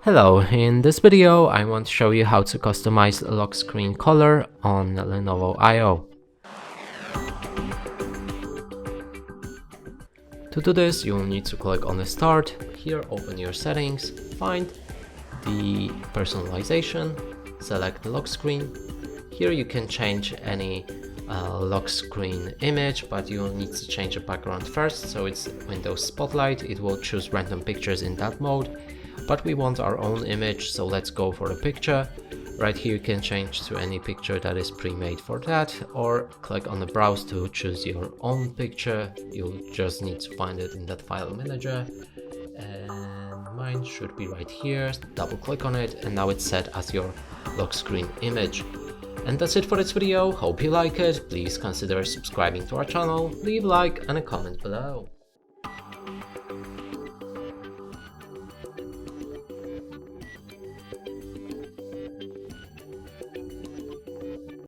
Hello, in this video I want to show you how to customize lock screen color on LENOVO AIO. To do this, you will need to click on the Start. Here, open your settings, find the personalization, select the lock screen. Here you can change any lock screen image, but you will need to change the background first. So it's Windows Spotlight, it will choose random pictures in that mode. But we want our own image, so let's go for the picture. Right here you can change to any picture that is pre-made for that, or click on the browse to choose your own picture. You'll just need to find it in that file manager, and mine should be right here. Double click on it, and now it's set as your lock screen image. And that's it for this video. Hope you like it. Please consider subscribing to our channel, leave a like and a comment below.